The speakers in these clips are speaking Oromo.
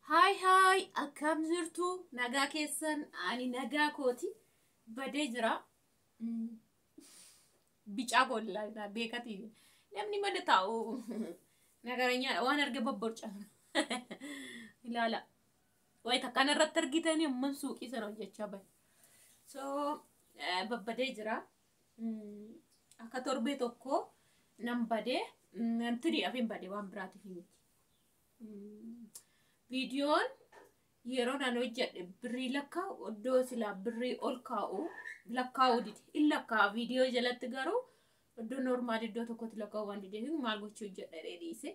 Hai, akkam jirtu nagaa keessan ani nagaa kooti badee jira. Bicaa gollaa beekati namni mana taa'u nagaranyaa waan arge bobborca. Ilaala wayita kana irratti argitanii amman suuqii sana hojjechaa bahe. So babbadee jira. Akka torbee tokko nam badee namtiri afin badee waan biraatiif miti. Videoon yeroo nan hojjedhe birrii lakkaa oddoo silaa birrii ol kaa'u lakkaa'u didi illakkaa video jalatti garuu oddoo normaal iddoo tokkotti lakkaa'u waan dideef maal gochuu hojjedhe dhiise.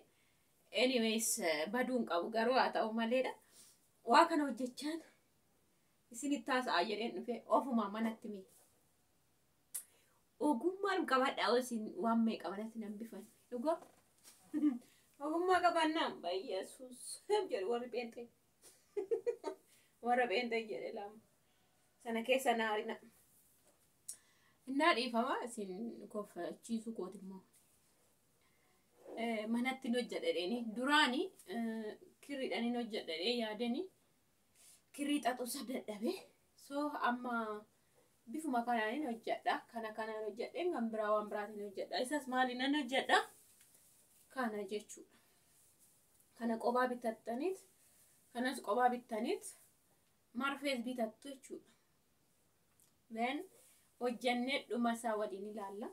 Anyways baduun qabu garuu haa ta'u maleedha. Waa kana hojjechaan isinitti taasisaa jedheen dhufe ofumaa manatti miti. Ogummaan qabadhaa isin waan meeqa manatti nan bifan dhugaa. Ogummaa qabannaan Yesuus jedhu warri pheenxee. Warra pheenxee jedhe lama. Sana keessa naarina. Innaa dhiifama isin koffachiisu kooti immoo. Manatti hin hojjedhedheeni. Duraani kirriidhaan hin hojjedhedhee yaadanii kirrii xaxuusa dadhabee. So amma bifuma kanaan hin hojjedha. Kanaan hojjedheen kan biraa waan biraatiin hojjedha. Isas maaliin hin hojjedha? Kana jechuudha. Kana qophaa bitattaniit, kanas qophaa bittaniit marfees bitattu jechuudha. Then hojjannee dhuma isaa waliin ilaalla.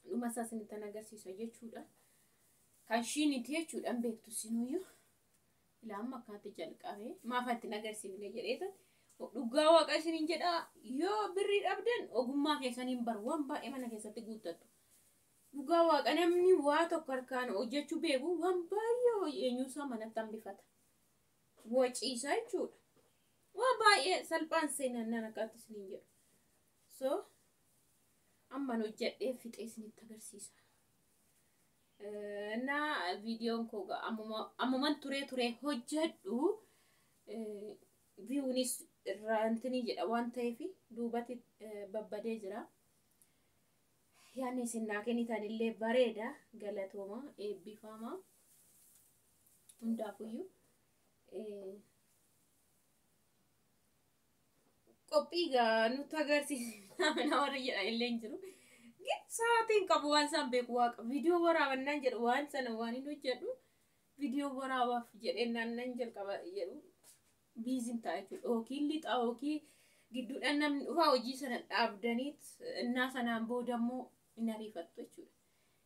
Dhuma isaa isinitti agarsiisa jechuudha. Kan shiiniti jechuudhaan beektu sinuyyuu. Ilaa amma akkaatti jalqabee maafatti agarsiifne jedheetan dhugaa waaqa isiniin jedhaa yoo birrii dhabdan ogummaa keessaniin bar waan baay'ee mana keessatti guuttattu. Dhugaa waaqa namni waa tokko harkaan hojjechuu beeku waan baay'ee eenyuusaa manatti hambifata. Waciisaa jechuudha. Waan baay'ee salphaan seenan akkaatti isiniin jedhu. So amman hojjedhee fixee isinitti agarsiisa. Na videoon koo ammuman turee hojjedhu viiwunis irraantinii jedha waan ta'eef duubatti babbadee jira. Yani sinna kenitan illee bareeda galatooma eebbifama hundaafuyyuu qophiigaa nutti agarsiisa mana warra jedhan illee hin jiru. Sa'aatiin qabu waan isaan beeku waaqa viidiyoo waraabannaan jedhu waan sana waan hin hojjedhu viidiyoo waraabaaf jedhee naannan jalqaba jedhu biizin ta'a jechuudha. Yookiin lixaa yookiin gidduudhaan namni dhufaa hojii sana dhaabdaniit innaa sanaan boodammoo in ariifattu jechuudha.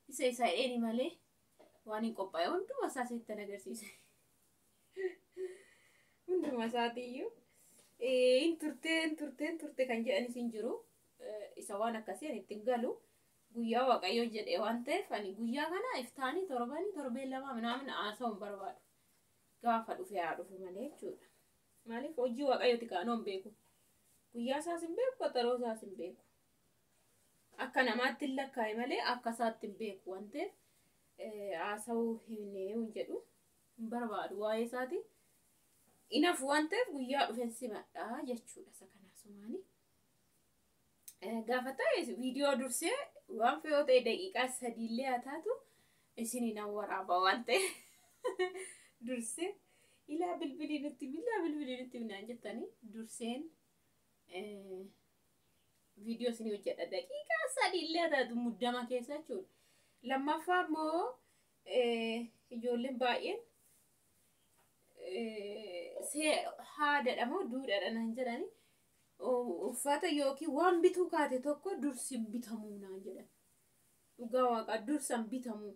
Isa dheeni malee waan hin qophaa'e hunduma isaa seettan agarsiisa. Hunduma isaatiiyyuu in turte kan jedhanis hin jiru. Isa waan akkasii ani ittiin galu guyyaa waaqayyoo jedhee waan ta'eef ani guyyaa kana iftaanii torbeen lama minaamin haasa'uu hin barbaadu. Gaafa dhufe haa dhufu malee jechuudha. Maaliif hojii waaqayyooti kaanoon beeku. Guyyaa isaas hin beeku, qaxaroo isaas hin beeku. Akka namaatti hin lakkaa'e malee akka isaatti hin beeku waan ta'eef haasa'uu hin jedhu hin barbaadu waa'ee isaati. Inaaf waan ta'eef guyyaa dhufeen simadhaa jechuudha isa kanaa sumaanii. Gaafa ta'e viidiyoo dursee waan fe'oo ta'e daqiiqaa 3 illee haa taatu isiniin waraaba waan ta'e dursee ilaa bilbilii nutti minaan jettanii durseen video isinii hojjedha daqiiqaa 3 illee haa taatu muddama keessa jechuudha. Lammaffaa immoo ijoolleen baay'een haadha moo duudhaadha naan jedhanii uffata yookiin waan bituu kaate tokko dursi bitamuu naan jedhan. Dhugaa waaqa dursan bitamuu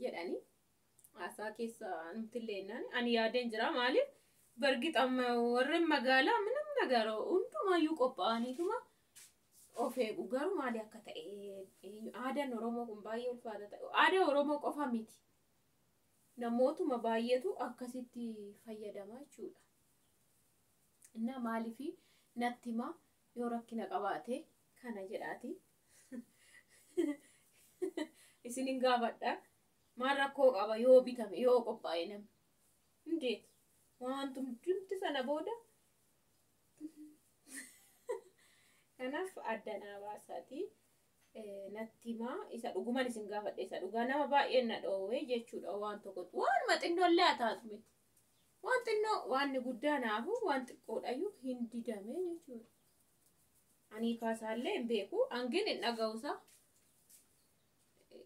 jedhanii haasaa keessa nuti illee ani yaadeen jira maaliif bargixamma warreen magaalaa minam nagara hundumayyuu qophaa'aniituma of eegu garuu maali akka ta'e aadaan Oromoo kun baay'ee ulfaata ta'e aadaa Oromoo qofa miti. Namootuma baay'eetu akkasitti fayyadama jechuudha. Inna maaliif natti hima yoo rakkina qabaate kana jedhaati. Isinin gaafadha maal rakkoo qaba yoo bitame yoo qophaa'e namni. Indeet wantum hundumti sana booda kanaaf addanaa baasaati nattima isa dhuguman isin gaafadhe isa dhugaa nama baay'een na dhoowwe jechuudha waan tokko waan maxinnoollee ataatume waan xinnoo waan guddaa naafu waan xiqqoodhayyuu hin didame jechuudha ani kaasaallee hin beeku angin hin dhaga'usa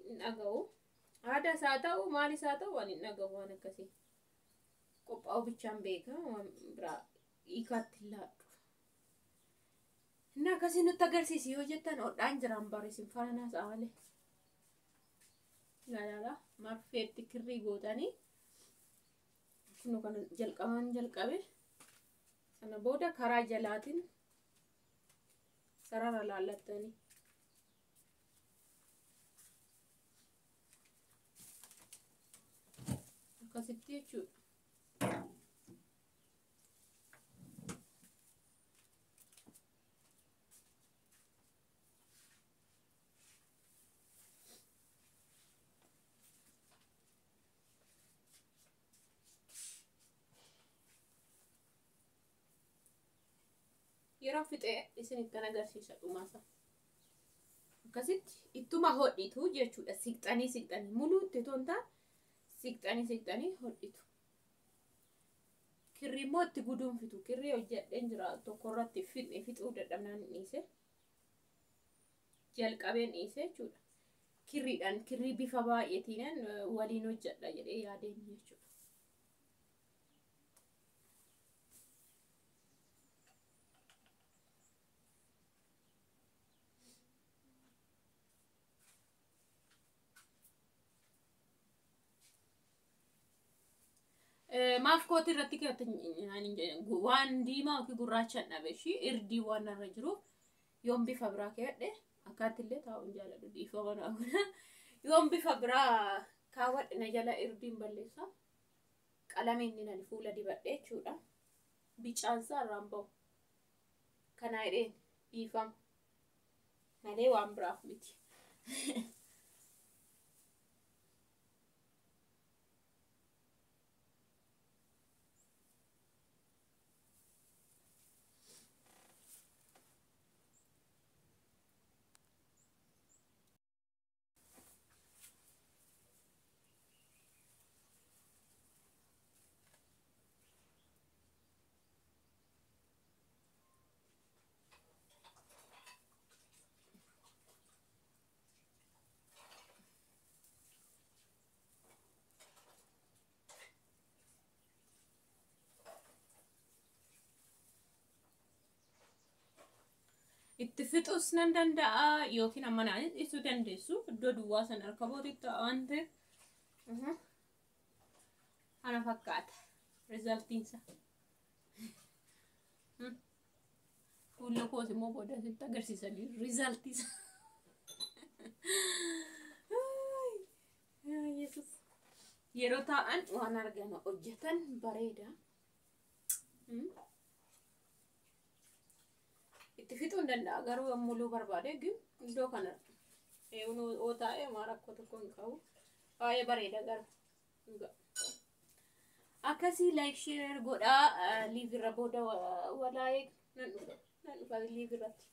hin dhaga'u aadaa isaa ta'u maal isaa ta'u waan hin dhaga'u waan akkasii qophaa'u bichaan beeka waan biraa hiikaatti laadhu na kasi nutti agarsiisi yoo jettan odhaan jiran barisin faana saale laala marfeetti kirrii gootanii kunu kan jalqabe sana booda karaa jalaatiin sarara laallattanii akkasitti jechuudha. Yeroo fixee isinitti agarsiisa dhumaasa. Akkasitti ittuma hodhitu jechuudha. Siqxanii muluutti tonta siqxanii hodhitu. Kirrii immoo itti guduunfitu. Kirrii hojjedheen jira tokko irratti fixuu dadhabnaan dhiise. Jalqabeen dhiise jechuudha. Kirriidhaan kirrii bifa baay'eetiin waliin hojjedha jedhee yaadeen jechuudha. Maaf kooti irratti waan diimaa yookiin gurraachaan dhabeeshi irdii waan irra jiru yoon bifa biraa keedhe akkaatillee taa'uun jaaladhu dhiifama naafuna yoon bifa biraa kaawwadhe na jala irdiin balleessa qalameen inni nani fuula dibadhe jechuudha bicaansaa irraan bahu kana hidheen dhiifama malee waan biraaf miti. Itti fixuus nan danda'a yookiin amma naan ibsuu dandeessu iddoo duwwaa sana harkabootitti waan ta'eef ana fakkaata rizaltiinsa fuula koos immoo booda sitti agarsiisanii rizaltiisa yesus yeroo taa'an waan argama hojjetan bareeda. Itti fixuun danda'a garuu muluu barbaade ግን iddoo kana eewnu otaa'e maara akka tokko hin qabu baay'ee bareeda gara akkasii like share godhaa live irra booda walaayee nan dhufa live irratti